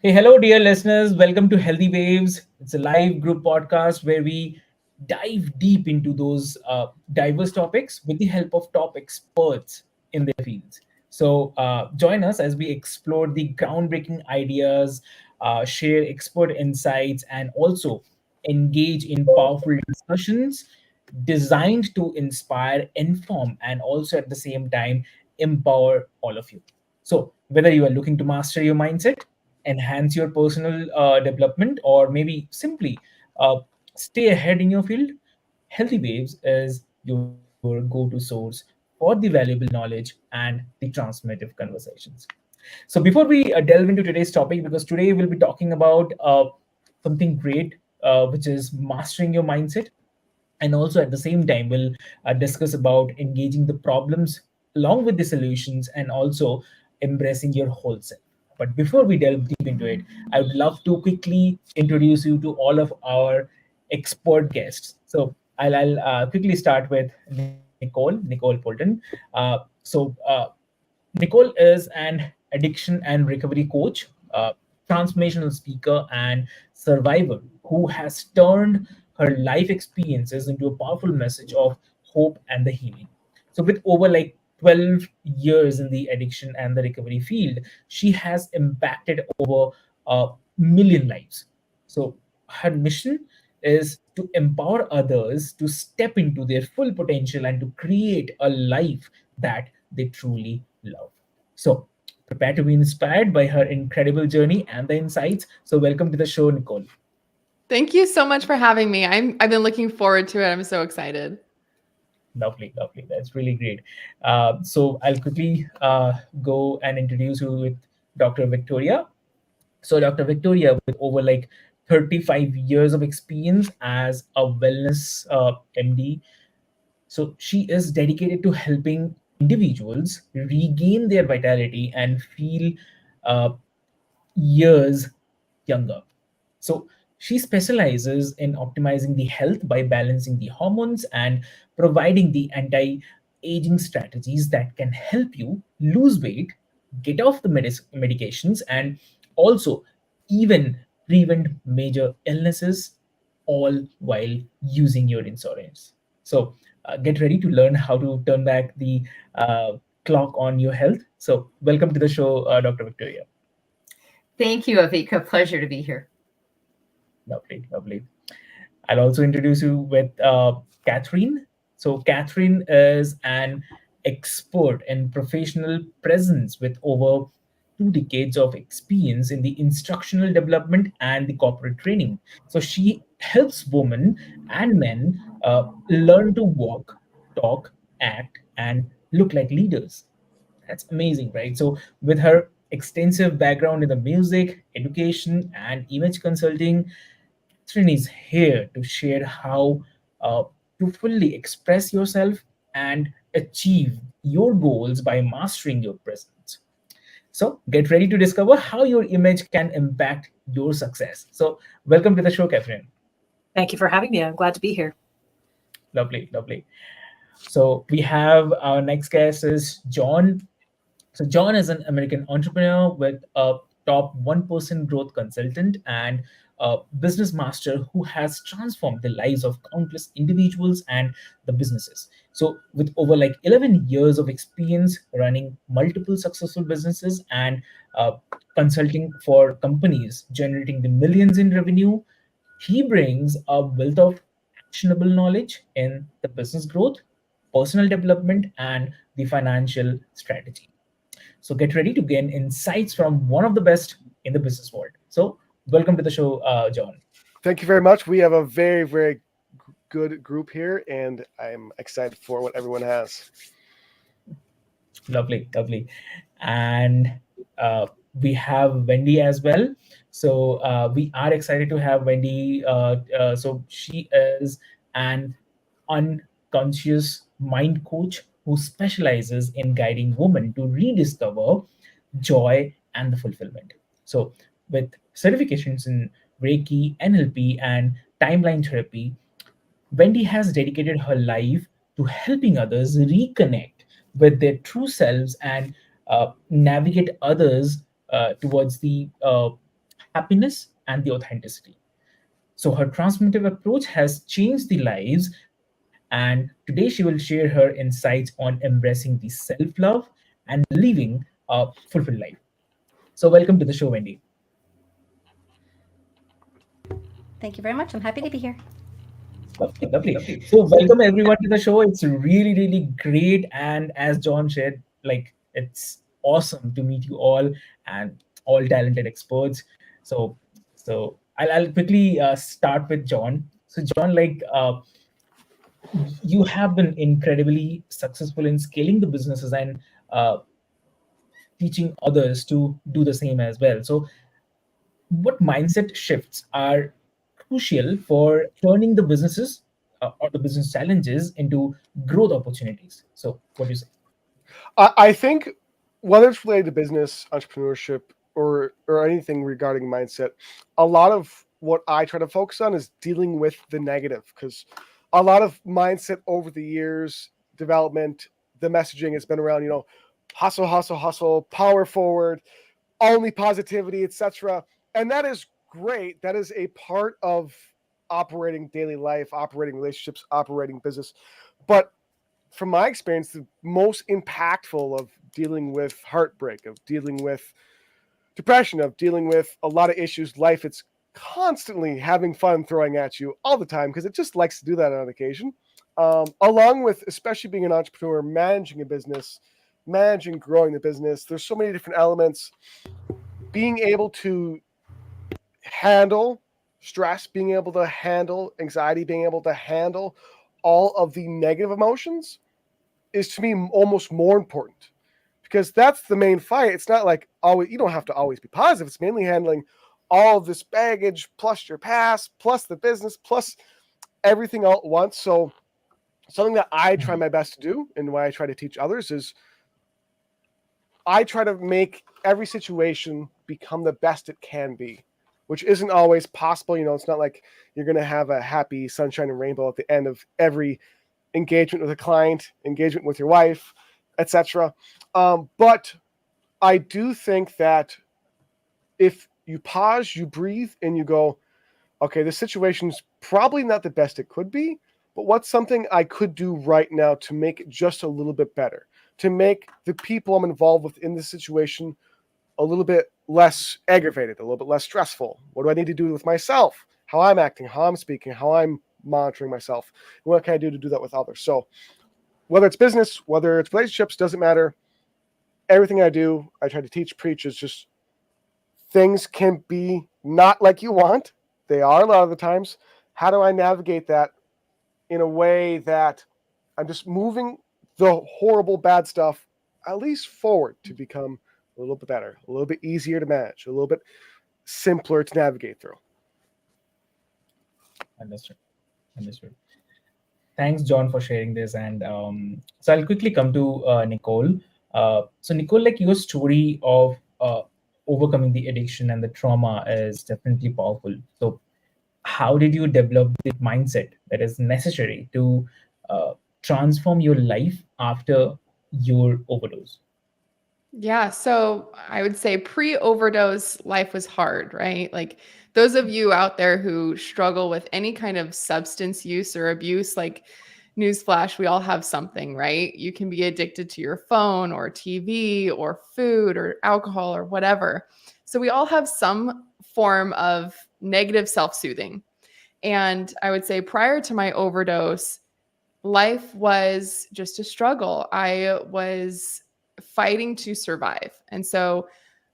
Hey, hello, dear listeners. Welcome to Healthy Waves. It's a live group podcast where we dive deep into those diverse topics with the help of top experts in their fields. So, join us as we explore the groundbreaking ideas, share expert insights, and also engage in powerful discussions designed to inspire, inform, and also at the same time empower all of you. So, whether you are looking to master your mindset, enhance your personal development, or maybe simply uh, stay ahead in your field, Healthy Waves is your go to source for the valuable knowledge and the transformative conversations. So, before we delve into today's topic, because today we'll be talking about something great, which is mastering your mindset, and also at the same time we'll discuss about engaging the problems along with the solutions and also embracing your whole self. But before we delve deep into it, I would love to quickly introduce you to all of our expert guests. So I'll quickly start with Nicole Polton. So Nicole is an addiction and recovery coach, transformational speaker, and survivor who has turned her life experiences into a powerful message of hope and the healing. So, with over like 12 years in the addiction and the recovery field, she has impacted over a million lives. So, her mission is to empower others to step into their full potential and to create a life that they truly love. So, prepare to be inspired by her incredible journey and the insights. So, welcome to the show, Nicole. Thank you so much for having me. I've been looking forward to it. I'm so excited. Lovely, lovely. That's really great. So, I'll quickly go and introduce you with Dr. Victoria. So, Dr. Victoria, with over like 35 years of experience as a wellness MD, so she is dedicated to helping individuals regain their vitality and feel uh, years younger. So she specializes in optimizing the health by balancing the hormones and providing the anti aging strategies that can help you lose weight, get off the medications, and also even prevent major illnesses, all while using your insurance. So get ready to learn how to turn back the clock on your health. So, welcome to the show, Dr. Victoria. Thank you, Avika. Pleasure to be here. Lovely, lovely. I'll also introduce you with Catherine. So, Catherine is an expert in professional presence with over 2 decades of experience in the instructional development and the corporate training. So, she helps women and men learn to walk, talk, act, and look like leaders. That's amazing, right? So, with her extensive background in the music, education, and image consulting, Catherine is here to share how uh, to fully express yourself and achieve your goals by mastering your presence. So, get ready to discover how your image can impact your success. So, welcome to the show, Catherine. Thank you for having me. I'm glad to be here. Lovely, lovely. So, we have our next guest is John. So John is an American entrepreneur with a top 1% growth consultant and a business master who has transformed the lives of countless individuals and the businesses. So with over like 11 years of experience running multiple successful businesses and uh, consulting for companies generating the millions in revenue, he brings a wealth of actionable knowledge in the business growth, personal development, and the financial strategy. So get ready to gain insights from one of the best in the business world. So welcome to the show, John. Thank you very much. We have a very good group here, and I'm excited for what everyone has. Lovely, lovely. And uh, we have Wendy as well. So we are excited to have Wendy. So she is an unconscious mind coach who specializes in guiding women to rediscover joy and the fulfillment. So, with certifications in Reiki, NLP, and timeline therapy, Wendy has dedicated her life to helping others reconnect with their true selves and navigate others towards the happiness, and the authenticity. So her transformative approach has changed the lives, and today she will share her insights on embracing the self-love and living a fulfilled life. So welcome to the show, Wendy. Thank you very much. I'm happy to be here. Lovely, lovely. So welcome everyone to the show. It's really, really great. And as John shared, like it's awesome to meet you all and all talented experts. So, so I'll quickly start with John. So John, you have been incredibly successful in scaling the businesses and uh, teaching others to do the same as well. So, what mindset shifts are crucial for turning the businesses or the business challenges into growth opportunities? So, what do you say? I think whether it's related to business, entrepreneurship, or anything regarding mindset, a lot of what I try to focus on is dealing with the negative, because a lot of mindset over the years, development, the messaging has been around, hustle, hustle, hustle, power forward, only positivity, etc. And that is great. That is a part of operating daily life, operating relationships, operating business. But from my experience, the most impactful of dealing with heartbreak, of dealing with depression, of dealing with a lot of issues, life, it's constantly having fun throwing at you all the time, because it just likes to do that on occasion. Along with, especially being an entrepreneur, managing a business, managing, growing the business, there's so many different elements. Being able to handle stress, being able to handle anxiety, being able to handle all of the negative emotions is, to me, almost more important, because that's the main fight. It's not like always, you don't have to always be positive. It's mainly handling all of this baggage plus your past plus the business plus everything all at once. So something that I try my best to do, and why I try to teach others, is I try to make every situation become the best it can be, which isn't always possible. It's not like you're going to have a happy sunshine and rainbow at the end of every engagement with a client, engagement with your wife, etc. But I do think that if you pause, you breathe, and you go, okay, this situation's probably not the best it could be, but what's something I could do right now to make it just a little bit better, to make the people I'm involved with in this situation a little bit less aggravated, a little bit less stressful? What do I need to do with myself? How I'm acting, how I'm speaking, how I'm monitoring myself? What can I do to do that with others? So whether it's business, whether it's relationships, doesn't matter. Everything I do, I try to teach, preach, is just things can be not like you want. They are a lot of the times. How do I navigate that in a way that I'm just moving the horrible, bad stuff at least forward to become a little bit better, a little bit easier to manage, a little bit simpler to navigate through? Understood. Understood. Thanks, John, for sharing this. And so I'll quickly come to Nicole. So Nicole, like your story of overcoming the addiction and the trauma is definitely powerful. So how did you develop the mindset that is necessary to uh, transform your life after your overdose? Yeah, so I would say pre-overdose life was hard, right? Like those of you out there who struggle with any kind of substance use or abuse, like newsflash, we all have something, right? You can be addicted to your phone or TV or food or alcohol or whatever. So we all have some form of negative self-soothing. And I would say prior to my overdose, life was just a struggle. I was fighting to survive. And so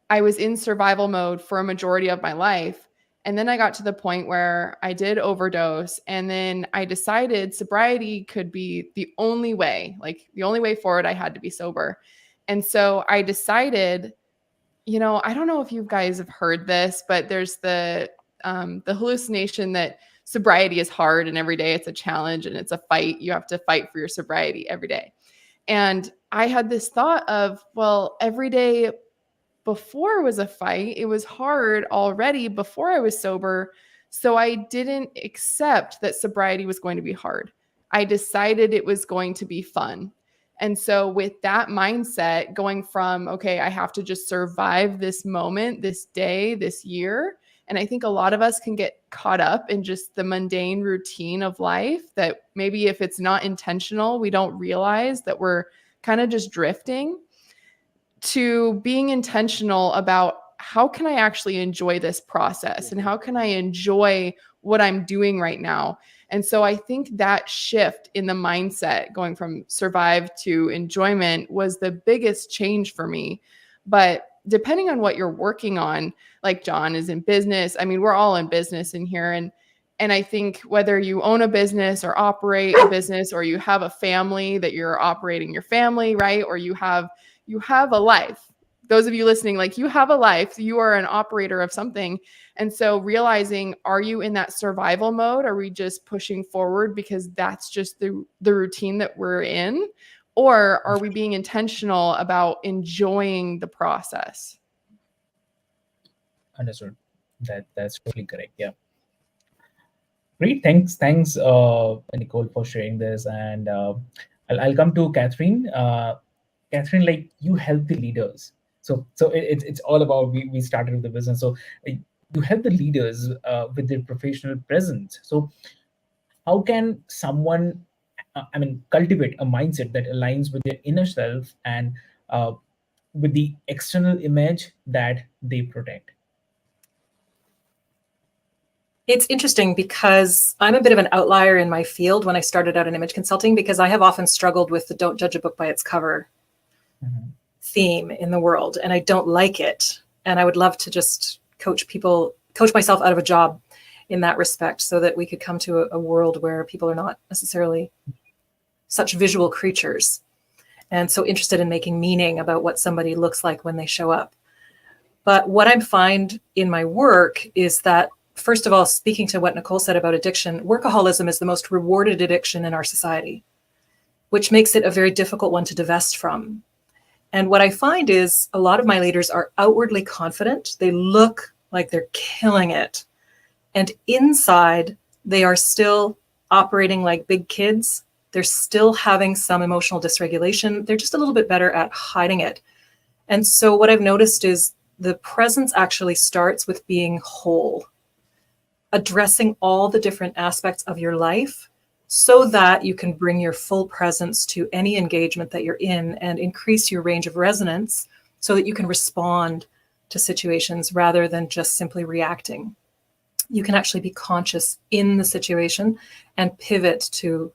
I was in survival mode for a majority of my life. And then I got to the point where I did overdose. And then I decided sobriety could be the only way, like the only way forward. I had to be sober. And so I decided, I don't know if you guys have heard this, but there's the hallucination that sobriety is hard and every day it's a challenge and it's a fight. You have to fight for your sobriety every day. And I had this thought of, well, every day before was a fight. It was hard already before I was sober. So I didn't accept that sobriety was going to be hard. I decided it was going to be fun. And so with that mindset, going from, okay, I have to just survive this moment, this day, this year, And I think a lot of us can get caught up in just the mundane routine of life that maybe if it's not intentional, we don't realize that we're kind of just drifting, to being intentional about how can I actually enjoy this process and how can I enjoy what I'm doing right now. And so I think that shift in the mindset going from survive to enjoyment was the biggest change for me. But depending on what you're working on, like John is in business, I mean, we're all in business in here. And I think whether you own a business or operate a business, or you have a family that you're operating your family, right? Or you have a life. Those of you listening, like you have a life, you are an operator of something. And so realizing, are you in that survival mode? Are we just pushing forward because that's just the routine that we're in? Or are we being intentional about enjoying the process? Understood. That's totally correct. Yeah. Great. Thanks, Nicole, for sharing this. And I'll come to Catherine. Catherine, like you help the leaders. So it's all about we started with the business. So you help the leaders with their professional presence. So how can someone, cultivate a mindset that aligns with their inner self and with the external image that they protect? It's interesting because I'm a bit of an outlier in my field when I started out in image consulting, because I have often struggled with the don't judge a book by its cover theme in the world. And I don't like it. And I would love to just coach myself out of a job in that respect, so that we could come to a world where people are not necessarily such visual creatures and so interested in making meaning about what somebody looks like when they show up. But what I find in my work is that, first of all, speaking to what Nicole said about addiction, workaholism is the most rewarded addiction in our society, which makes it a very difficult one to divest from. And what I find is a lot of my leaders are outwardly confident. They look like they're killing it. And inside, they are still operating like big kids. They're still having some emotional dysregulation. They're just a little bit better at hiding it. And so what I've noticed is the presence actually starts with being whole, addressing all the different aspects of your life so that you can bring your full presence to any engagement that you're in and increase your range of resonance so that you can respond to situations rather than just simply reacting. You can actually be conscious in the situation and pivot to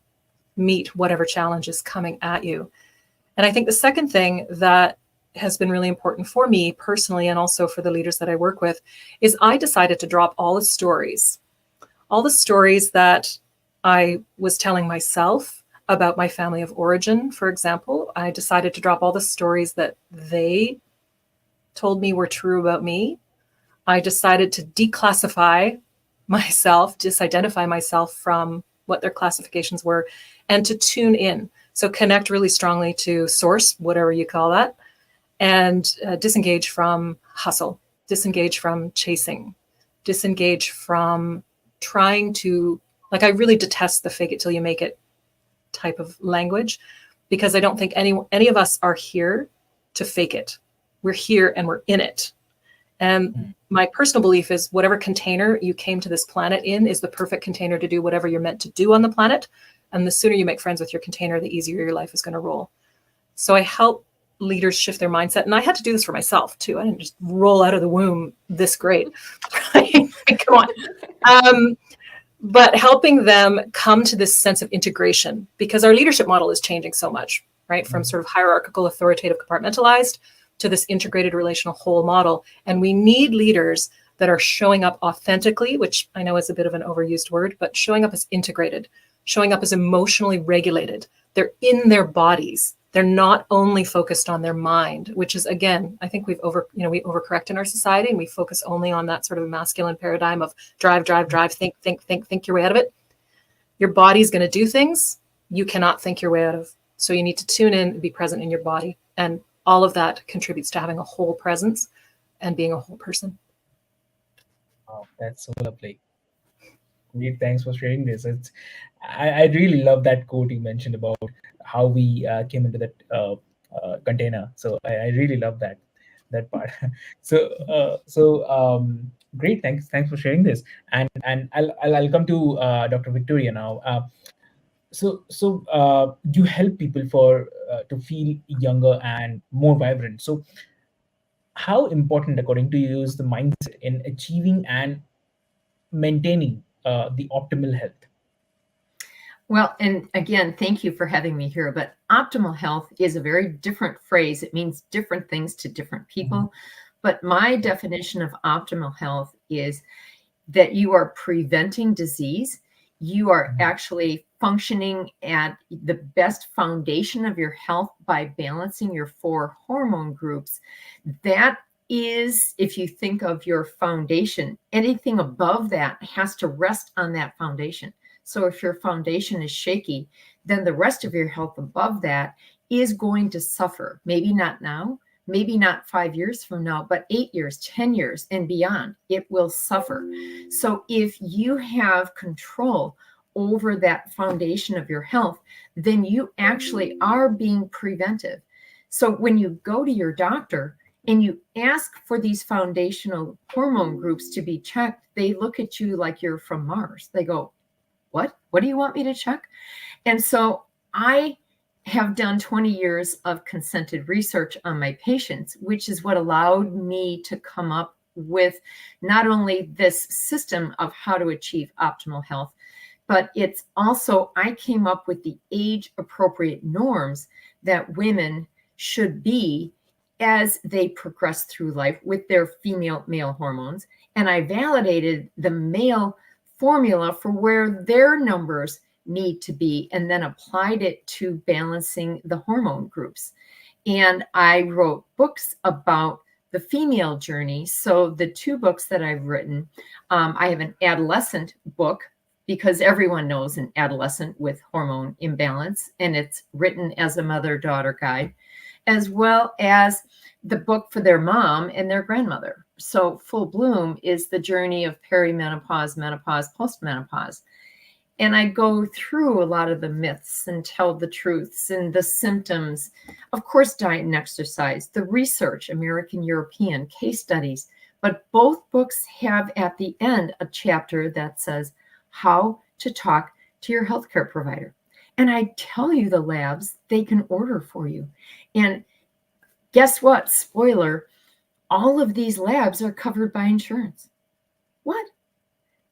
meet whatever challenge is coming at you. And I think the second thing that has been really important for me personally, and also for the leaders that I work with, is I decided to drop all the stories that I was telling myself about my family of origin, for example. I decided to drop all the stories that they told me were true about me. I decided to declassify myself, disidentify myself from what their classifications were, and to tune in. So connect really strongly to source, whatever you call that, and disengage from hustle, disengage from chasing, disengage from trying to, like, I really detest the fake it till you make it type of language, because I don't think any of us are here to fake it. We're here and we're in it. And my personal belief is whatever container you came to this planet in is the perfect container to do whatever you're meant to do on the planet. And the sooner you make friends with your container, the easier your life is going to roll. So I help leaders shift their mindset. And I had to do this for myself too. I didn't just roll out of the womb this great. Right? Come on. But helping them come to this sense of integration, because our leadership model is changing so much, right? From sort of hierarchical, authoritative, compartmentalized to this integrated relational whole model. And we need leaders that are showing up authentically, which I know is a bit of an overused word, but showing up as integrated, showing up as emotionally regulated. They're in their bodies. They're not only focused on their mind, which is, again, I think we overcorrect in our society, and we focus only on that sort of masculine paradigm of drive, think your way out of it. Your body's going to do things you cannot think your way out of. So you need to tune in and be present in your body. And all of that contributes to having a whole presence and being a whole person. Wow, that's so lovely. Great, thanks for sharing this. I really love that quote you mentioned about how we came into that container. So I really love that part. So Great, thanks for sharing this. And I'll come to Dr. Victoria now. So you help people to feel younger and more vibrant. So how important, according to you, is the mindset in achieving and maintaining the optimal health? Well, and again, thank you for having me here. But optimal health is a very different phrase. It means different things to different people. But my definition of optimal health is that you are preventing disease. You are actually functioning at the best foundation of your health by balancing your 4 hormone groups. That is, if you think of your foundation, anything above that has to rest on that foundation. So if your foundation is shaky, then the rest of your health above that is going to suffer. Maybe not now, maybe not 5 years from now, but 8 years, 10 years, and beyond, it will suffer. So if you have control over that foundation of your health, then you actually are being preventive. So when you go to your doctor and you ask for these foundational hormone groups to be checked, they look at you like you're from Mars. They go, what do you want me to check? And so I have done 20 years of consented research on my patients, which is what allowed me to come up with not only this system of how to achieve optimal health, but it's also, I came up with the age appropriate norms that women should be as they progress through life with their female male hormones. And I validated the male formula for where their numbers need to be, and then applied it to balancing the hormone groups. And I wrote books about the female journey. So the 2 books that I've written, I have an adolescent book, because everyone knows an adolescent with hormone imbalance, and it's written as a mother-daughter guide, as well as the book for their mom and their grandmother. So Full Bloom is the journey of perimenopause, menopause, postmenopause. And I go through a lot of the myths and tell the truths and the symptoms. Of course, diet and exercise, the research, American, European, case studies. But both books have at the end a chapter that says how to talk to your healthcare provider. And I tell you the labs they can order for you. And guess what? Spoiler, all of these labs are covered by insurance. What?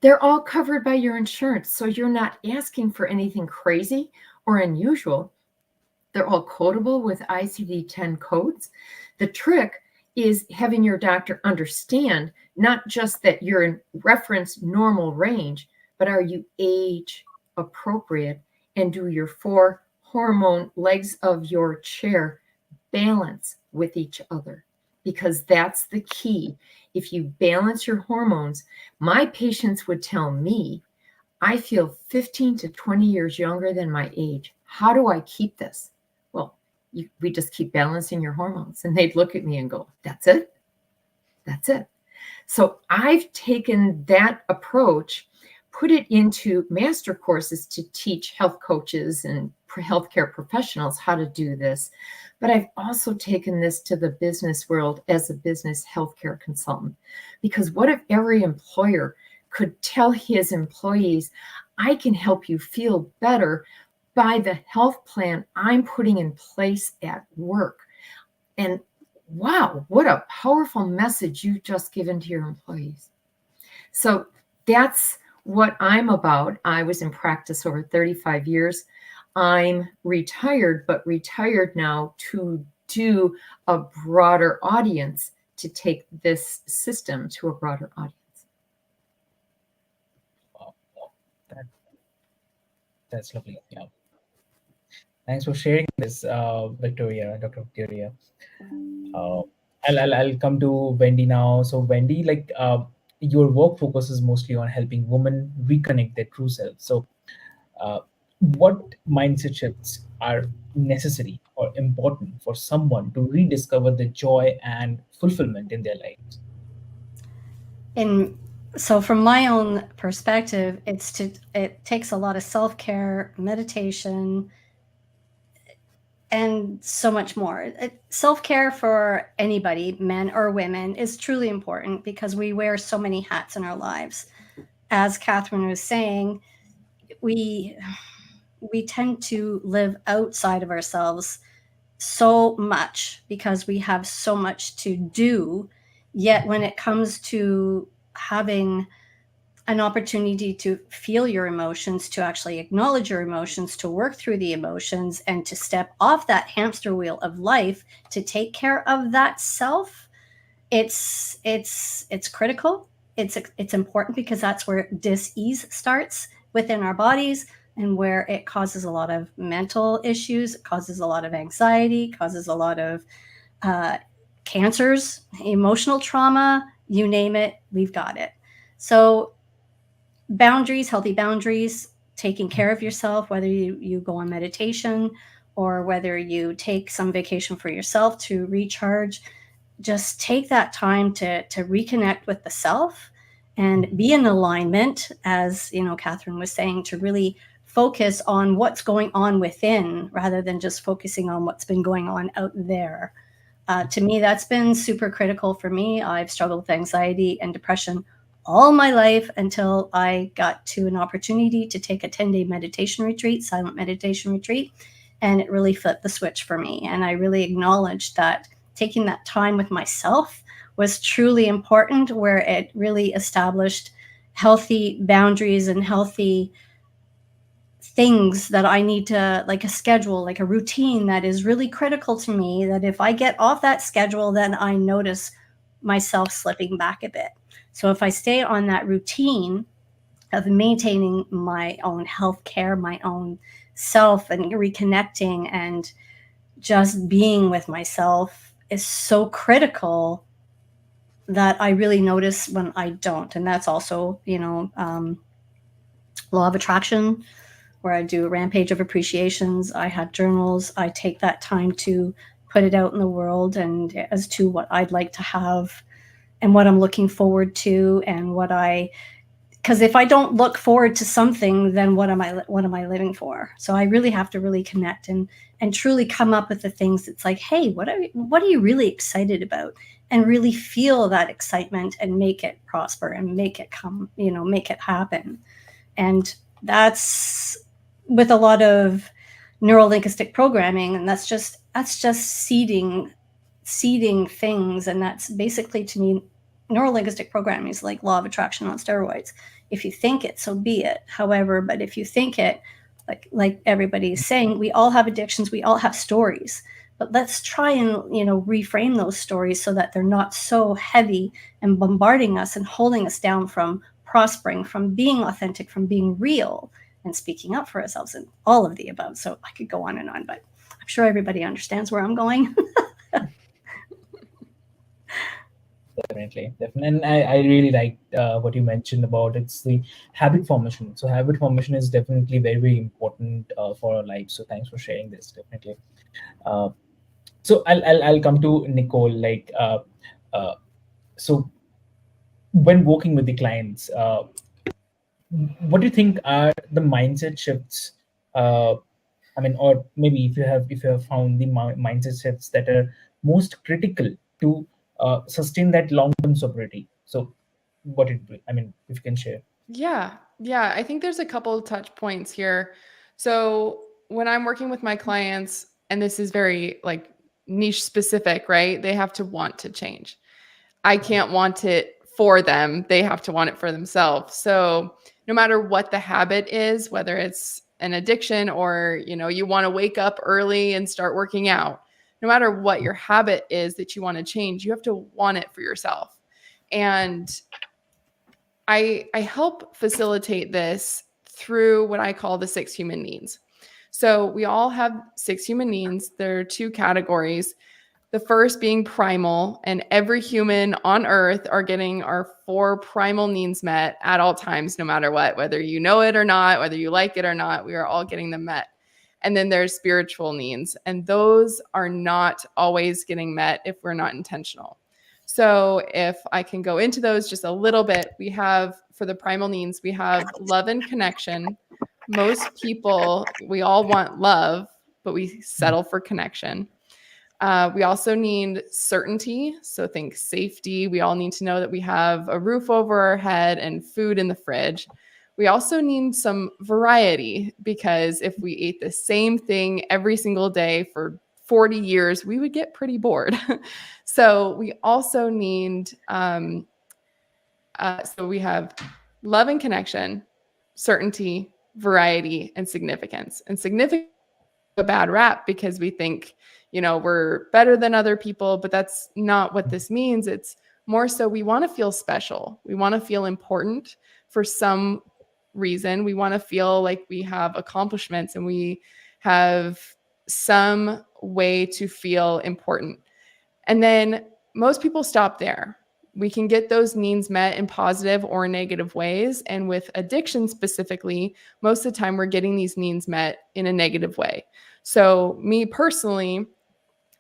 They're all covered by your insurance. So you're not asking for anything crazy or unusual. They're all codable with ICD-10 codes. The trick is having your doctor understand not just that you're in reference normal range, but are you age appropriate, and do your 4 hormone legs of your chair balance with each other? Because that's the key. If you balance your hormones, my patients would tell me, I feel 15 to 20 years younger than my age. How do I keep this? Well, we just keep balancing your hormones. And they'd look at me and go, that's it? That's it. So I've taken that approach, put it into master courses to teach health coaches and healthcare professionals how to do this. But I've also taken this to the business world as a business healthcare consultant. Because what if every employer could tell his employees, I can help you feel better by the health plan I'm putting in place at work? And wow, what a powerful message you've just given to your employees. So that's what I'm about. I was in practice over 35 years. I'm retired, but retired now to do a broader audience, to take this system to a broader audience. Wow, that, that's lovely. Yeah. Thanks for sharing this, Victoria, Dr. Victoria. Uh, I'll come to Wendy now. So Wendy, your work focuses mostly on helping women reconnect their true self. So uh, what mindset shifts are necessary or important for someone to rediscover the joy and fulfillment in their lives? And so from my own perspective, it takes a lot of self-care, meditation, and so much more. Self-care for anybody, men or women, is truly important because we wear so many hats in our lives. As Catherine was saying, we tend to live outside of ourselves so much because we have so much to do. Yet when it comes to having an opportunity to feel your emotions, to actually acknowledge your emotions, to work through the emotions, and to step off that hamster wheel of life to take care of that self, it's critical. It's important because that's where dis-ease starts within our bodies, and where it causes a lot of mental issues, it causes a lot of anxiety, causes a lot of cancers, emotional trauma, you name it, we've got it. So boundaries, healthy boundaries, taking care of yourself, whether you go on meditation or whether you take some vacation for yourself to recharge, just take that time to reconnect with the self and be in alignment, as you know, Catherine was saying, to really focus on what's going on within rather than just focusing on what's been going on out there. To me, that's been super critical for me. I've struggled with anxiety and depression all my life until I got to an opportunity to take a 10-day meditation retreat, silent meditation retreat, and it really flipped the switch for me. And I really acknowledged that taking that time with myself was truly important, where it really established healthy boundaries and healthy things that I need to, like a schedule, like a routine that is really critical to me, that if I get off that schedule, then I notice myself slipping back a bit. So if I stay on that routine of maintaining my own health care, my own self, and reconnecting and just being with myself is so critical, that I really notice when I don't. And that's also, law of attraction, where I do a rampage of appreciations. I have journals. I take that time to put it out in the world, and as to what I'd like to have and what I'm looking forward to, and because if I don't look forward to something, then what am I living for? So I really have to really connect and truly come up with the things that's like, hey, what are you really excited about? And really feel that excitement and make it prosper and make it come, make it happen. And that's with a lot of neurolinguistic programming, and that's just seeding things. And that's basically, to me, neurolinguistic programming is like law of attraction on steroids. If you think it, so be it. However, but if you think it, like everybody is saying, we all have addictions, we all have stories, but let's try and reframe those stories so that they're not so heavy and bombarding us and holding us down from prospering, from being authentic, from being real and speaking up for ourselves, and all of the above. So I could go on and on, but I'm sure everybody understands where I'm going. Definitely. And I really like what you mentioned about it's the habit formation. So habit formation is definitely very, very important for our life. So thanks for sharing this. Definitely. So I'll come to Nicole. So when working with the clients, what do you think are the mindset shifts? Or maybe if you have found the mindset shifts that are most critical to sustain that long-term sobriety. So what it, if you can share. Yeah. I think there's a couple of touch points here. So when I'm working with my clients, and this is very like niche specific, right? They have to want to change. I can't want it for them. They have to want it for themselves. So no matter what the habit is, whether it's an addiction or, you want to wake up early and start working out, no matter what your habit is that you want to change, you have to want it for yourself. And I help facilitate this through what I call the 6 human needs. So we all have 6 human needs. There are 2 categories. The first being primal, and every human on earth are getting our 4 primal needs met at all times, no matter what, whether you know it or not, whether you like it or not, we are all getting them met. And then there's spiritual needs, and those are not always getting met if we're not intentional. So if I can go into those just a little bit, we have, for the primal needs, we have love and connection. Most people, we all want love, but we settle for connection. We also need certainty. So think safety. We all need to know that we have a roof over our head and food in the fridge. We also need some variety, because if we ate the same thing every single day for 40 years, we would get pretty bored. So we also need, so we have love and connection, certainty, variety, and significance. And significance a bad rap because we think, we're better than other people, but that's not what this means. It's more so we want to feel special. We want to feel important for some reason. We want to feel like we have accomplishments and we have some way to feel important. And then most people stop there. We can get those needs met in positive or negative ways. And with addiction specifically, most of the time we're getting these needs met in a negative way. So me personally,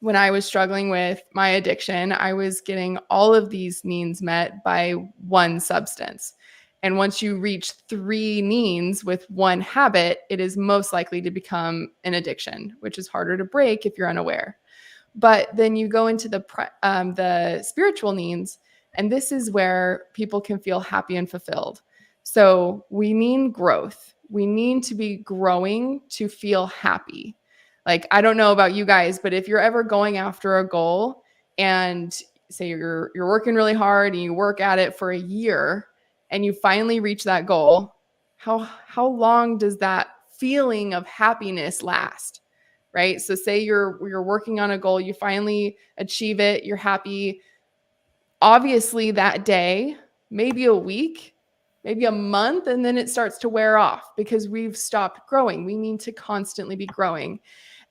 when I was struggling with my addiction, I was getting all of these needs met by one substance. And once you reach 3 needs with one habit, it is most likely to become an addiction, which is harder to break if you're unaware. But then you go into the spiritual needs, and this is where people can feel happy and fulfilled. So we need growth. We need to be growing to feel happy. Like, I don't know about you guys, but if you're ever going after a goal and say you're working really hard and you work at it for a year and you finally reach that goal, how long does that feeling of happiness last? Right? So say you're working on a goal, you finally achieve it, you're happy. Obviously that day, maybe a week, maybe a month, and then it starts to wear off because we've stopped growing. We need to constantly be growing.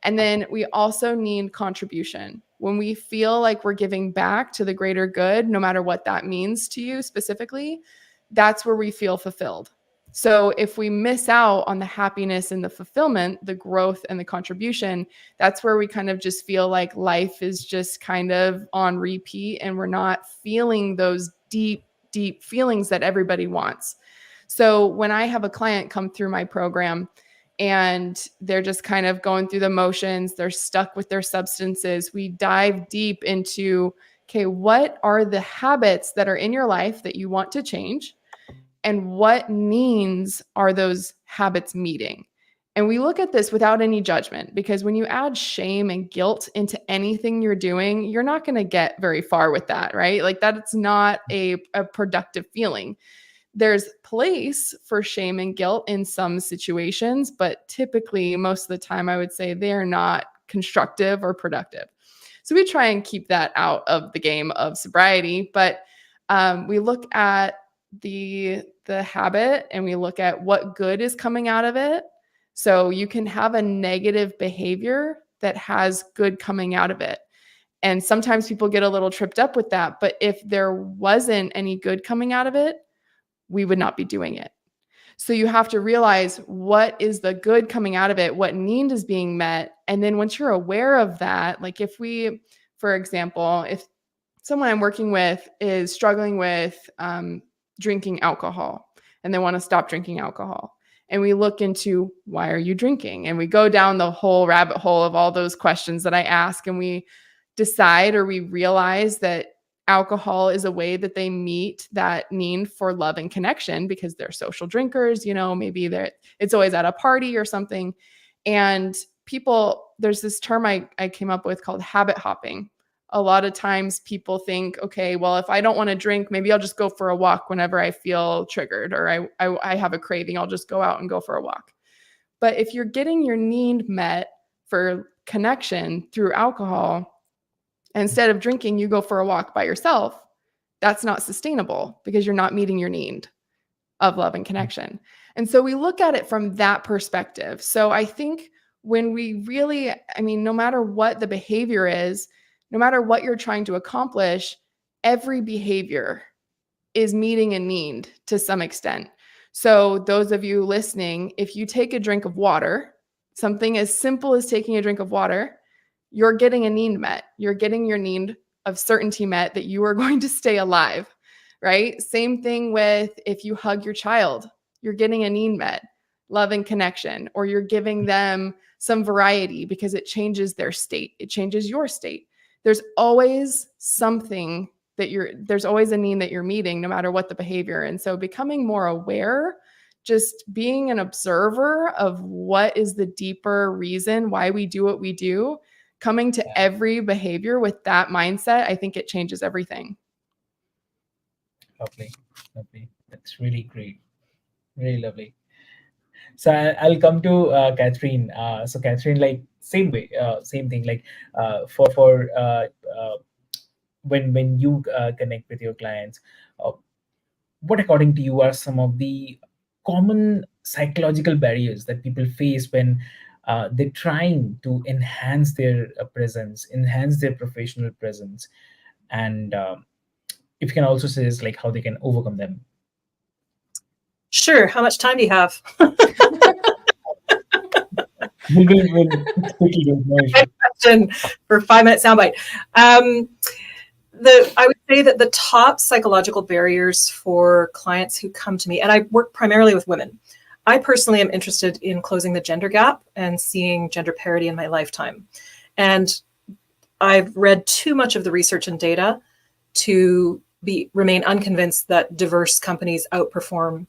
And then we also need contribution. When we feel like we're giving back to the greater good, no matter what that means to you specifically, that's where we feel fulfilled. So if we miss out on the happiness and the fulfillment, the growth and the contribution, that's where we kind of just feel like life is just kind of on repeat and we're not feeling those deep, deep feelings that everybody wants. So when I have a client come through my program and they're just kind of going through the motions, they're stuck with their substances, we dive deep into, okay, what are the habits that are in your life that you want to change? And what needs are those habits meeting? And we look at this without any judgment, because when you add shame and guilt into anything you're doing, you're not going to get very far with that, right? Like that's not a productive feeling. There's place for shame and guilt in some situations, but typically most of the time I would say they're not constructive or productive. So we try and keep that out of the game of sobriety, but we look at the habit and we look at what good is coming out of it. So you can have a negative behavior that has good coming out of it. And sometimes people get a little tripped up with that, but if there wasn't any good coming out of it, we would not be doing it. So you have to realize what is the good coming out of it, what need is being met. And then once you're aware of that, like if we, for example, if someone I'm working with is struggling with drinking alcohol and they want to stop drinking alcohol, and we look into why are you drinking? And we go down the whole rabbit hole of all those questions that I ask, and we decide or we realize that alcohol is a way that they meet that need for love and connection because they're social drinkers, maybe it's always at a party or something. And people, there's this term I came up with called habit hopping. A lot of times people think, okay, well, if I don't want to drink, maybe I'll just go for a walk whenever I feel triggered, or I have a craving, I'll just go out and go for a walk. But if you're getting your need met for connection through alcohol, instead of drinking, you go for a walk by yourself, that's not sustainable because you're not meeting your need of love and connection. And so we look at it from that perspective. So I think when we really, no matter what the behavior is, no matter what you're trying to accomplish, every behavior is meeting a need to some extent. So those of you listening, if you take a drink of water, something as simple as taking a drink of water, you're getting a need met. You're getting your need of certainty met that you are going to stay alive, right? Same thing with if you hug your child, you're getting a need met, love and connection, or you're giving them some variety, because it changes their state. It changes your state. There's always something there's always a need that you're meeting, no matter what the behavior. And so becoming more aware, just being an observer of what is the deeper reason why we do what we do, coming to every behavior with that mindset, I think it changes everything. Lovely. That's really great. Really lovely. So I'll come to Catherine. So Catherine, like same way, same thing. Like for when you connect with your clients, uh, what according to you are some of the common psychological barriers that people face when they're trying to enhance their presence, enhance their professional presence, and if you can also say is like how they can overcome them. Sure. How much time do you have? We'll quickly do no issue. Question for 5-minute soundbite. I would say that the top psychological barriers for clients who come to me, and I work primarily with women. I personally am interested in closing the gender gap and seeing gender parity in my lifetime. And I've read too much of the research and data to remain unconvinced that diverse companies outperform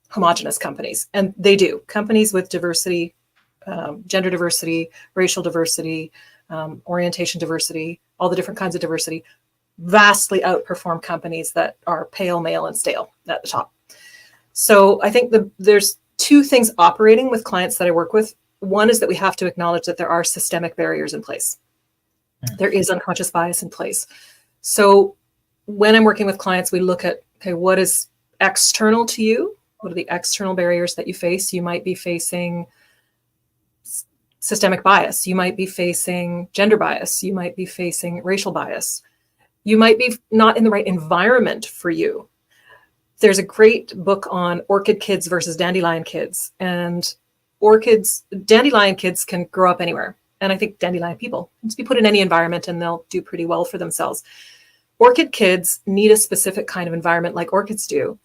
homogenous companies. And they do. Companies with diversity, gender diversity, racial diversity, orientation diversity, all the different kinds of diversity, vastly outperform companies that are pale, male, and stale at the top. So I think there's two things operating with clients that I work with. One is that we have to acknowledge that there are systemic barriers in place. There is unconscious bias in place. So when I'm working with clients, we look at, okay, what is external to you? What are the external barriers that you face? You might be facing systemic bias. You might be facing gender bias. You might be facing racial bias. You might be not in the right environment for you. There's a great book on orchid kids versus dandelion kids. And dandelion kids can grow up anywhere. And I think dandelion people can just be put in any environment and they'll do pretty well for themselves. Orchid kids need a specific kind of environment like orchids do.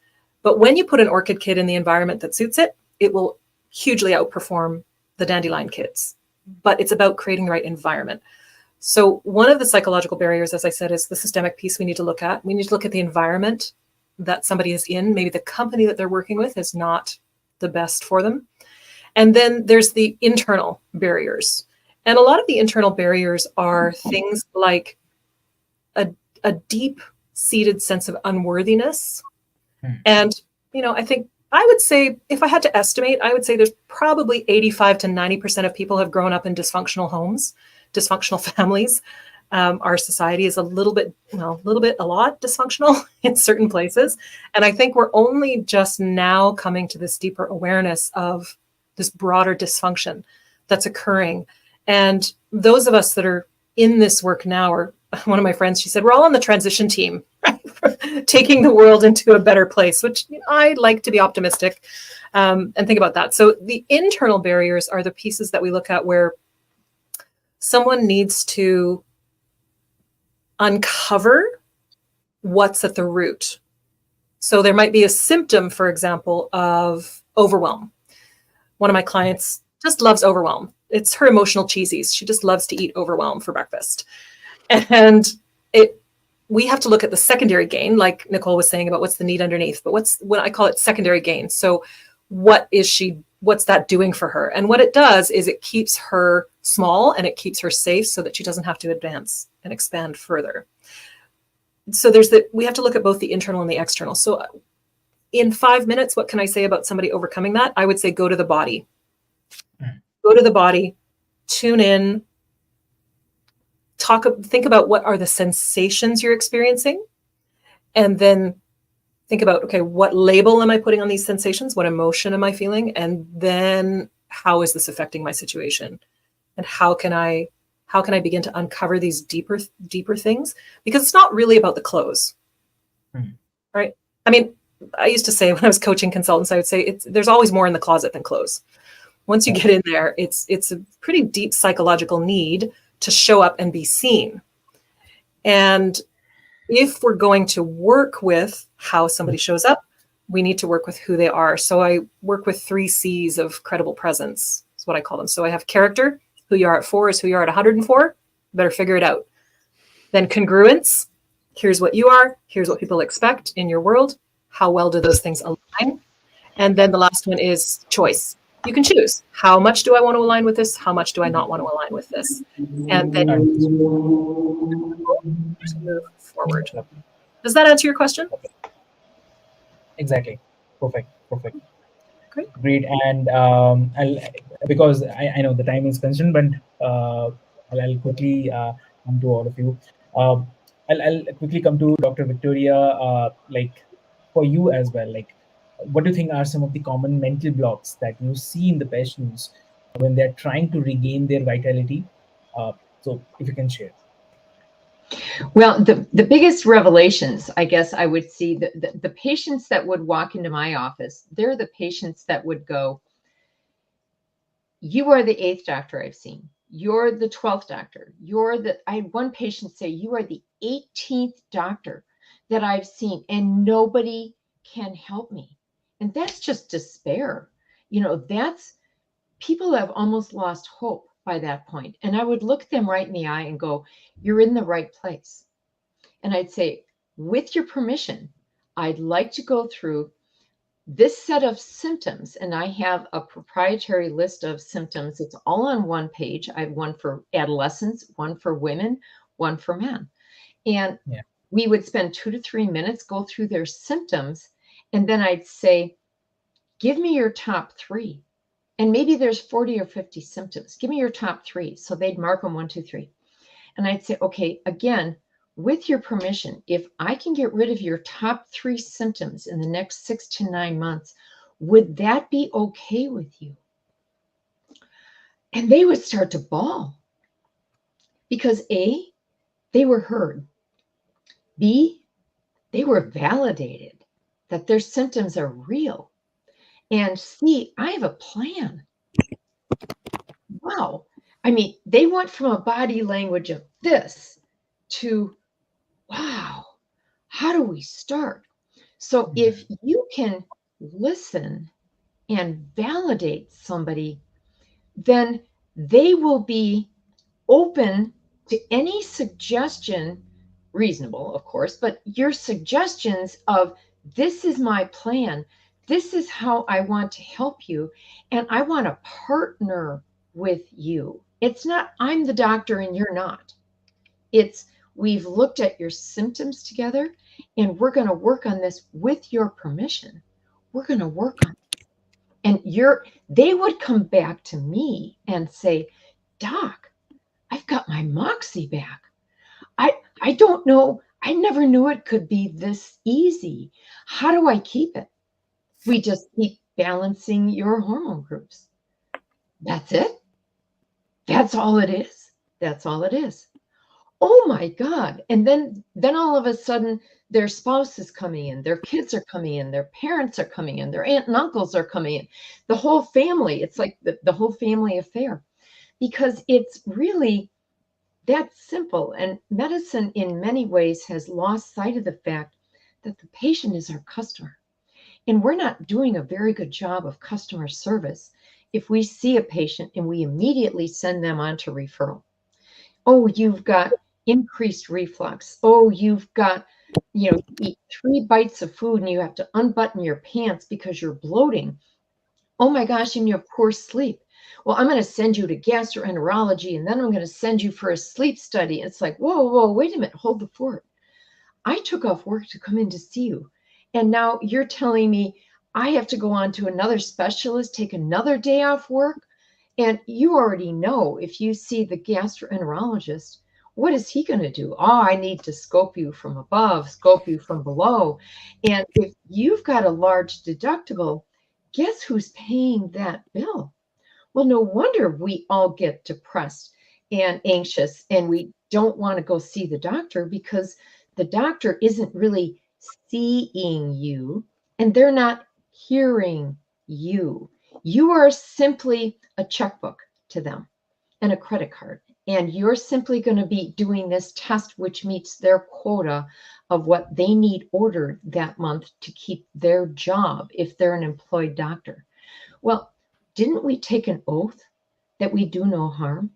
But when you put an orchid kid in the environment that suits it, it will hugely outperform the dandelion kids. But it's about creating the right environment. So one of the psychological barriers, as I said, is the systemic piece we need to look at. We need to look at the environment that somebody is in. Maybe the company that they're working with is not the best for them. And then there's the internal barriers. And a lot of the internal barriers are things like a deep-seated sense of unworthiness. And, I think I would say, if I had to estimate, I would say there's probably 85 to 90% of people have grown up in dysfunctional homes, dysfunctional families. Our society is a lot dysfunctional in certain places. And I think we're only just now coming to this deeper awareness of this broader dysfunction that's occurring. And those of us that are in this work now, or one of my friends, she said, we're all on the transition team, right? Taking the world into a better place, which I like to be optimistic and think about that. So the internal barriers are the pieces that we look at where someone needs to uncover what's at the root. So there might be a symptom, for example, of overwhelm. One of my clients just loves overwhelm. It's her emotional cheesies. She just loves to eat overwhelm for breakfast. And we have to look at the secondary gain, like Nicole was saying about what's the need underneath, but what I call it secondary gain. So what's that doing for her? And what it does is it keeps her small and it keeps her safe so that she doesn't have to advance and expand further. So we have to look at both the internal and the external. So in 5 minutes, what can I say about somebody overcoming that? I would say go to the body. Go to the body, tune in, think about what are the sensations you're experiencing, and then think about, okay, what label am I putting on these sensations? What emotion am I feeling? And then how is this affecting my situation? And how can I begin to uncover these deeper things? Because it's not really about the clothes, right? I mean, I used to say when I was coaching consultants, I would say there's always more in the closet than clothes. Once you get in there, it's a pretty deep psychological need to show up and be seen. And if we're going to work with how somebody shows up, we need to work with who they are. So I work with 3 C's of credible presence. is what I call them. So I have character, who you are at 4 is who you are at 104. Better figure it out. Then congruence, here's what you are, here's what people expect in your world. How well do those things align? And then the last one is choice. You can choose. How much do I want to align with this? How much do I not want to align with this? And then move forward. Does that answer your question? Exactly. Perfect. Great. And because I know the time is constrained, but I'll quickly come to all of you. I'll quickly come to Dr. Victoria. Like for you as well, like what do you think are some of the common mental blocks that you see in the patients when they're trying to regain their vitality? So if you can share. Well, the biggest revelations, I guess I would see, the patients that would walk into my office, they're the patients that would go, you are the 8th doctor I've seen. You're the 12th doctor. I had one patient say, you are the 18th doctor that I've seen, and nobody can help me. And that's just despair. People have almost lost hope by that point. And I would look them right in the eye and go, you're in the right place. And I'd say, with your permission, I'd like to go through this set of symptoms. And I have a proprietary list of symptoms. It's all on one page. I have one for adolescents, one for women, one for men. And we would spend 2 to 3 minutes, go through their symptoms. And then I'd say, give me your top 3. And maybe there's 40 or 50 symptoms. Give me your top 3. So they'd mark them 1, 2, 3. And I'd say, okay, again, with your permission, if I can get rid of your top 3 symptoms in the next 6 to 9 months, would that be okay with you? And they would start to bawl because A, they were heard. B, they were validated that their symptoms are real. And C, I have a plan. Wow. I mean, they went from a body language of this to, wow, how do we start? So if you can listen and validate somebody, then they will be open to any suggestion, reasonable, of course, but your suggestions of this is my plan, this is how I want to help you, and I want to partner with you. It's not I'm the doctor and you're not. It's we've looked at your symptoms together and we're going to work on this with your permission. We're going to work on it. And they would come back to me and say, Doc, I've got my moxie back. I don't know. I never knew it could be this easy. How do I keep it? We just keep balancing your hormone groups. That's it. That's all it is. That's all it is. Oh my God. And then all of a sudden their spouse is coming in, their kids are coming in, their parents are coming in, their aunt and uncles are coming in, the whole family. It's like the whole family affair because it's really that simple. And medicine in many ways has lost sight of the fact that the patient is our customer. And we're not doing a very good job of customer service if we see a patient and we immediately send them on to referral. Oh, you've got increased reflux. Oh, you've got, you eat 3 bites of food and you have to unbutton your pants because you're bloating. Oh my gosh, and you have poor sleep. Well, I'm going to send you to gastroenterology and then I'm going to send you for a sleep study. It's like, whoa, wait a minute, hold the fort. I took off work to come in to see you. And now you're telling me I have to go on to another specialist, take another day off work. And you already know if you see the gastroenterologist, what is he going to do? Oh, I need to scope you from above, scope you from below. And if you've got a large deductible, guess who's paying that bill? Well, no wonder we all get depressed and anxious and we don't want to go see the doctor because the doctor isn't really seeing you and they're not hearing you. You are simply a checkbook to them and a credit card. And you're simply going to be doing this test, which meets their quota of what they need ordered that month to keep their job if they're an employed doctor. Well, didn't we take an oath that we do no harm?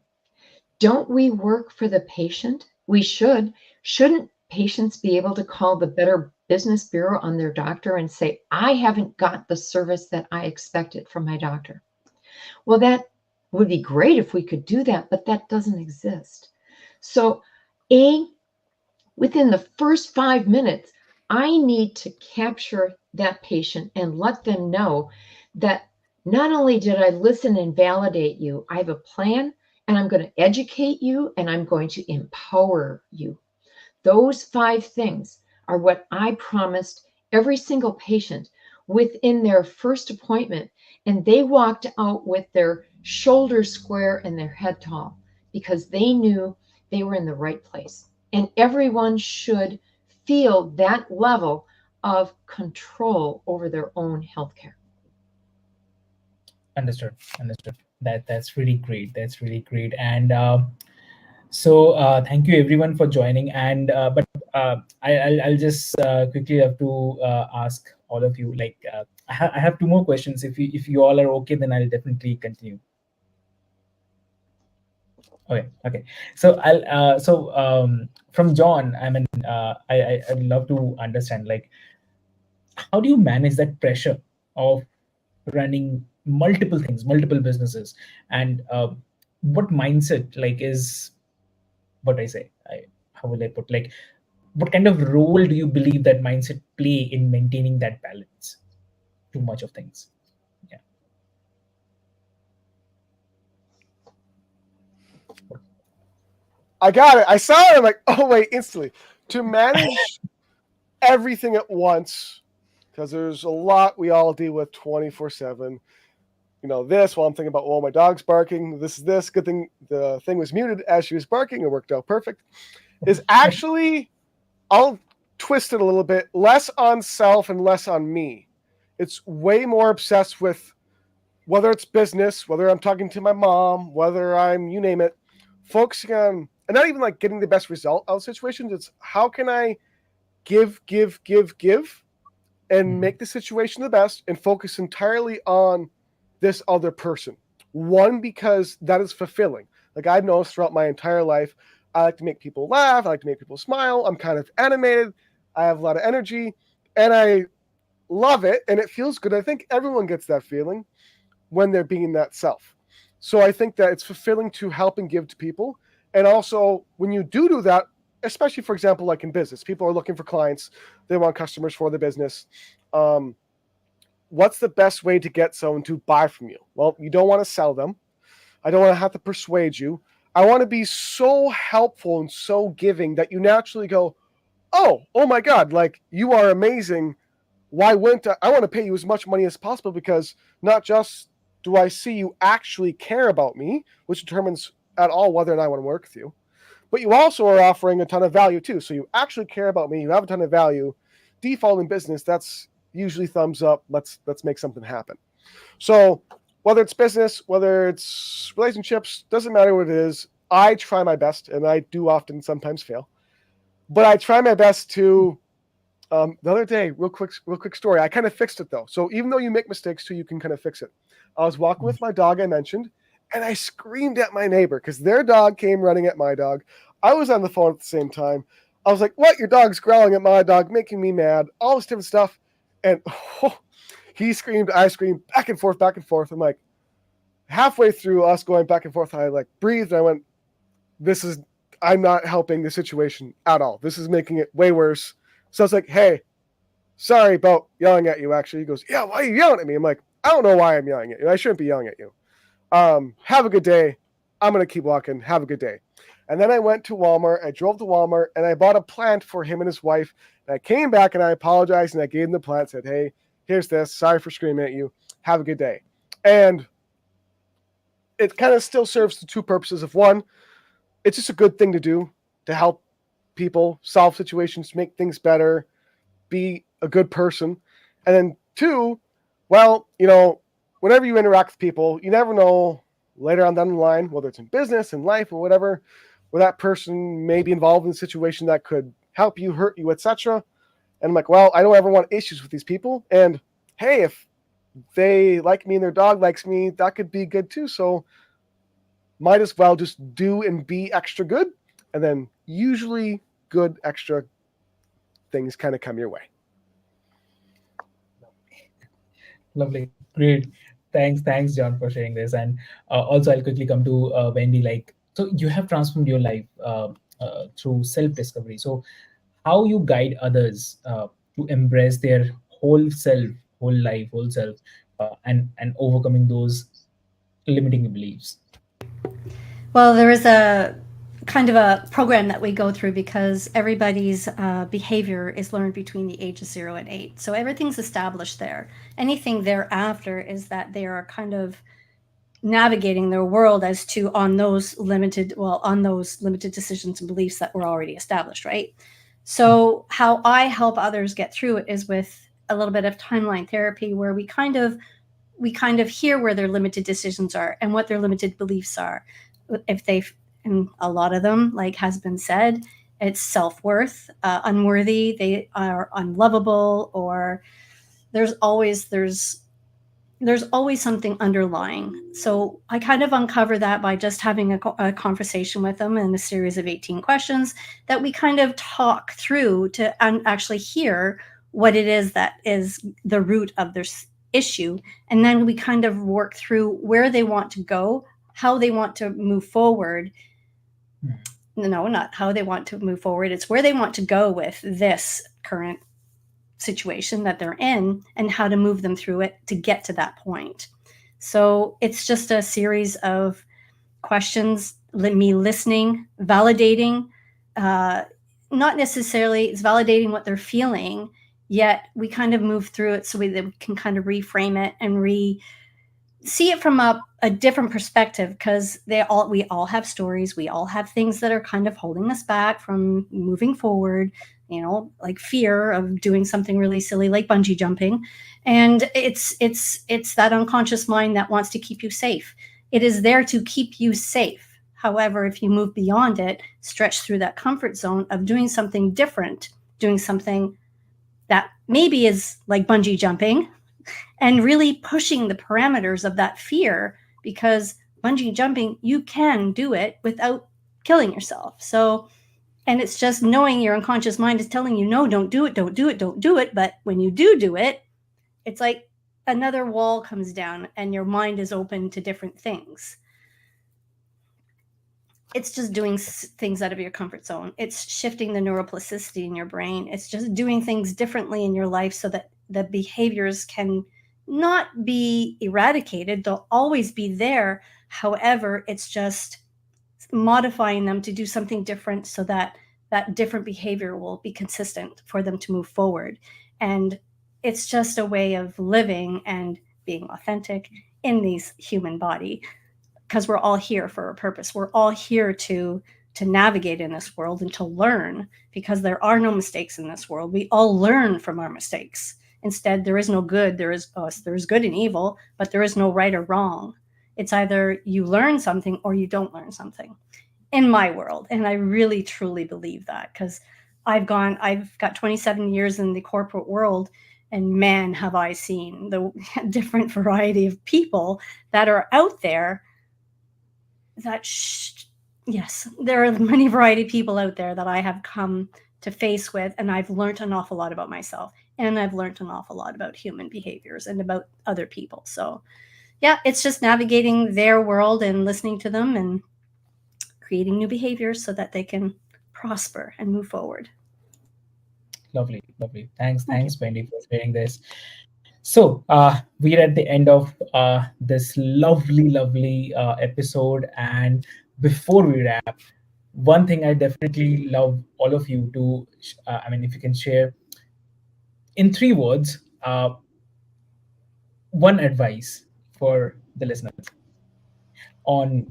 Don't we work for the patient? We should. Shouldn't patients be able to call the Better Business Bureau on their doctor and say, I haven't got the service that I expected from my doctor? Well, that would be great if we could do that, but that doesn't exist. So, within the first 5 minutes, I need to capture that patient and let them know that not only did I listen and validate you, I have a plan and I'm going to educate you and I'm going to empower you. Those 5 things are what I promised every single patient within their first appointment. And they walked out with their shoulders square and their head tall because they knew they were in the right place. And everyone should feel that level of control over their own healthcare. Understood. That's really great. That's really great. And thank you everyone for joining. And I'll just quickly have to ask all of you. Like, I have 2 more questions. If you all are okay, then I'll definitely continue. Okay. So from John, I mean, I'd love to understand, like, how do you manage that pressure of running multiple things, multiple businesses, and what mindset, like, is what I say? How will I put, like, what kind of role do you believe that mindset play in maintaining that balance? Too much of things. Yeah. I got it. I saw it. I'm like, oh wait, instantly. To manage everything at once, because there's a lot we all deal with 24/7. You know, this while I'm thinking about, oh, my dog's barking. This is this. Good thing the thing was muted as she was barking. It worked out perfect. Is actually, I'll twist it a little bit, less on self and less on me. It's way more obsessed with whether it's business, whether I'm talking to my mom, whether I'm, you name it, focusing on, and not even like getting the best result out of situations. It's how can I give, and make the situation the best and focus entirely on this other person. One, because that is fulfilling. Like I've noticed throughout my entire life, I like to make people laugh. I like to make people smile. I'm kind of animated. I have a lot of energy and I love it. And it feels good. I think everyone gets that feeling when they're being that self. So I think that it's fulfilling to help and give to people. And also when you do that, especially for example, like in business, people are looking for clients. They want customers for their business. What's the best way to get someone to buy from you? Well, you don't want to sell them. I don't want to have to persuade you. I want to be so helpful and so giving that you naturally go, oh my God, like you are amazing. Why wouldn't I want to pay you as much money as possible, because not just do I see you actually care about me, which determines at all whether or not I want to work with you, but you also are offering a ton of value too. So you actually care about me. You have a ton of value. Default in business, that's usually thumbs up. Let's make something happen. So whether it's business, whether it's relationships, doesn't matter what it is. I try my best, and I do often sometimes fail, but I try my best to. The other day, real quick story. I kind of fixed it though. So even though you make mistakes too, you can kind of fix it. I was walking with my dog, I mentioned, and I screamed at my neighbor because their dog came running at my dog. I was on the phone at the same time. I was like, what? Your dog's growling at my dog, making me mad, all this different stuff. And he screamed, I screamed, back and forth. I'm like, halfway through us going back and forth, I like breathed and I went, I'm not helping the situation at all. This is making it way worse. So I was like, hey, sorry about yelling at you, actually. He goes, yeah, why are you yelling at me? I'm like, I don't know why I'm yelling at you. I shouldn't be yelling at you. Have a good day. I'm going to keep walking. Have a good day. And then I went to Walmart. I drove to Walmart and I bought a plant for him and his wife. And I came back and I apologized and I gave him the plant, said, hey, here's this. Sorry for screaming at you. Have a good day. And it kind of still serves the 2 purposes of, one, it's just a good thing to do to help people solve situations, make things better, be a good person. And then 2, well, you know, whenever you interact with people, you never know later on down the line, whether it's in business, in life, or whatever, where that person may be involved in a situation that could help you, hurt you, etc. And I'm like, well, I don't ever want issues with these people. And hey, if they like me and their dog likes me, that could be good too. So might as well just do and be extra good. And then usually good extra things kind of come your way. Lovely, great. Thanks, John, for sharing this. And also, I'll quickly come to Wendy. Like, so you have transformed your life through self-discovery. So, how you guide others to embrace their whole self, whole life, whole self, and overcoming those limiting beliefs. Well, there is a kind of a program that we go through because everybody's behavior is learned between the ages 0 and 8. So everything's established there. Anything thereafter is that they are kind of navigating their world as to on those limited decisions and beliefs that were already established, right? So how I help others get through it is with a little bit of timeline therapy, where we kind of hear where their limited decisions are and what their limited beliefs are. If they've, and a lot of them, like has been said, it's self-worth, unworthy, they are unlovable, or there's always something underlying. So I kind of uncover that by just having a conversation with them in a series of 18 questions that we kind of talk through to actually hear what it is that is the root of their issue. And then we kind of work through where they want to go, how they want to move forward. No, not how they want to move forward. It's where they want to go with this current situation that they're in and how to move them through it to get to that point. So it's just a series of questions, me listening, validating, not necessarily it's validating what they're feeling, yet we kind of move through it so that we can kind of reframe it and see it from a different perspective, because we all have stories, we all have things that are kind of holding us back from moving forward, like fear of doing something really silly like bungee jumping. And it's that unconscious mind that wants to keep you safe. It is there to keep you safe. However, if you move beyond it, stretch through that comfort zone of doing something different, doing something that maybe is like bungee jumping, and really pushing the parameters of that fear, because bungee jumping, you can do it without killing yourself. So, and it's just knowing your unconscious mind is telling you, no, don't do it, don't do it, don't do it. But when you do it, it's like another wall comes down and your mind is open to different things. It's just doing things out of your comfort zone. It's shifting the neuroplasticity in your brain. It's just doing things differently in your life so that the behaviors can not be eradicated. They'll always be there. However, it's just modifying them to do something different so that that different behavior will be consistent for them to move forward. And it's just a way of living and being authentic in this human body, because we're all here for a purpose. We're all here to navigate in this world and to learn, because there are no mistakes in this world. We all learn from our mistakes. Instead, there is no good. There is good and evil, but there is no right or wrong. It's either you learn something or you don't learn something in my world. And I really, truly believe that, because I've got 27 years in the corporate world, and man, have I seen the different variety of people that are out there yes, there are many variety of people out there that I have come to face with, and I've learned an awful lot about myself, and I've learned an awful lot about human behaviors and about other people. So yeah, it's just navigating their world and listening to them and creating new behaviors so that they can prosper and move forward. Lovely. Thanks, Wendy, for sharing this. So we're at the end of this lovely episode, and before we wrap, one thing I definitely love all of you to, if you can share in 3 words, one advice for the listeners on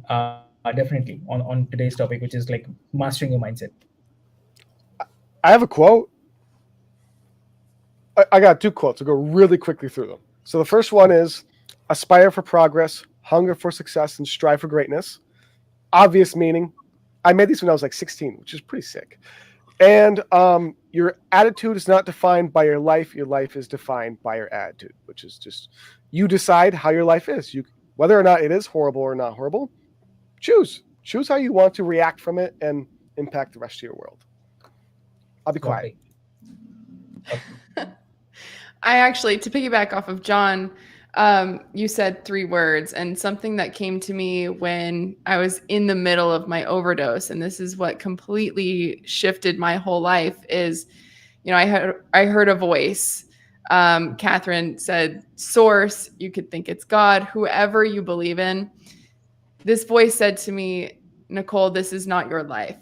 definitely on today's topic, which is like mastering your mindset. I have a quote. I got 2 quotes. I'll go really quickly through them. So the first one is, aspire for progress, hunger for success, and strive for greatness. Obvious meaning. I made these when I was like 16, which is pretty sick. And your attitude is not defined by your life is defined by your attitude, which is just, you decide how your life is. Whether or not it is horrible or not horrible, choose how you want to react from it and impact the rest of your world. I'll be quiet. I actually, to piggyback off of John, you said 3 words, and something that came to me when I was in the middle of my overdose, and this is what completely shifted my whole life, is, I heard a voice. Catherine said, source, you could think it's God, whoever you believe in. This voice said to me, Nicole, this is not your life.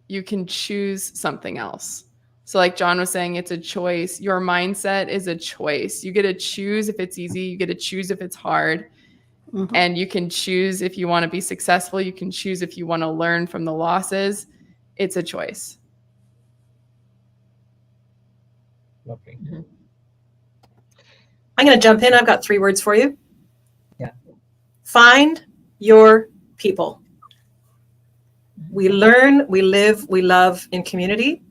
You can choose something else. So like John was saying, it's a choice. Your mindset is a choice. You get to choose if it's easy. You get to choose if it's hard. Mhm. And you can choose if you want to be successful. You can choose if you want to learn from the losses. It's a choice. Lovely. I'm going to jump in. I've got 3 words for you. Yeah. Find your people. We learn, we live, we love in community.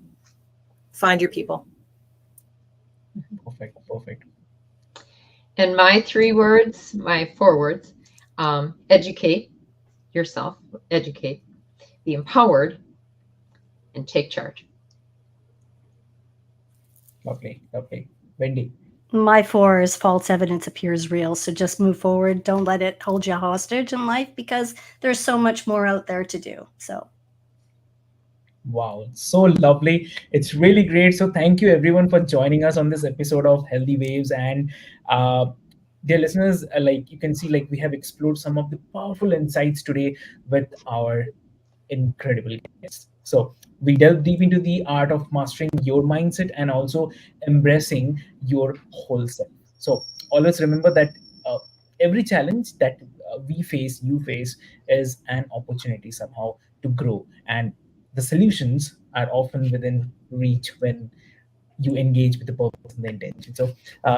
Find your people. Perfect. And my 3 words, my 4 words, educate yourself, educate, be empowered, and take charge. Lovely. Wendy. My 4 is false evidence appears real. So just move forward. Don't let it hold you hostage in life, because there's so much more out there to do. So Wow, it's so lovely. It's really great. So thank you everyone for joining us on this episode of Healthy Waves. And dear listeners, like you can see, like we have explored some of the powerful insights today with our incredible guests. So we delve deep into the art of mastering your mindset and also embracing your whole self. So always remember that uh, every challenge that you face, is an opportunity somehow to grow, and the solutions are often within reach when you engage with the purpose and the intention. So,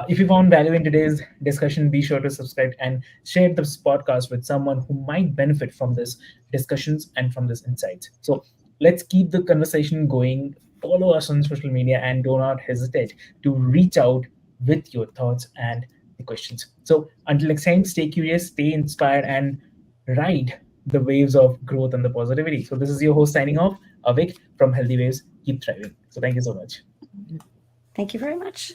if you found value in today's discussion, be sure to subscribe and share this podcast with someone who might benefit from this discussions and from this insights. So, let's keep the conversation going. Follow us on social media and do not hesitate to reach out with your thoughts and the questions. So, until next time, stay curious, stay inspired, and ride the waves of growth and the positivity. So, this is your host signing off, Avik from Healthy Waves. Keep thriving. So, thank you so much. thank you very much.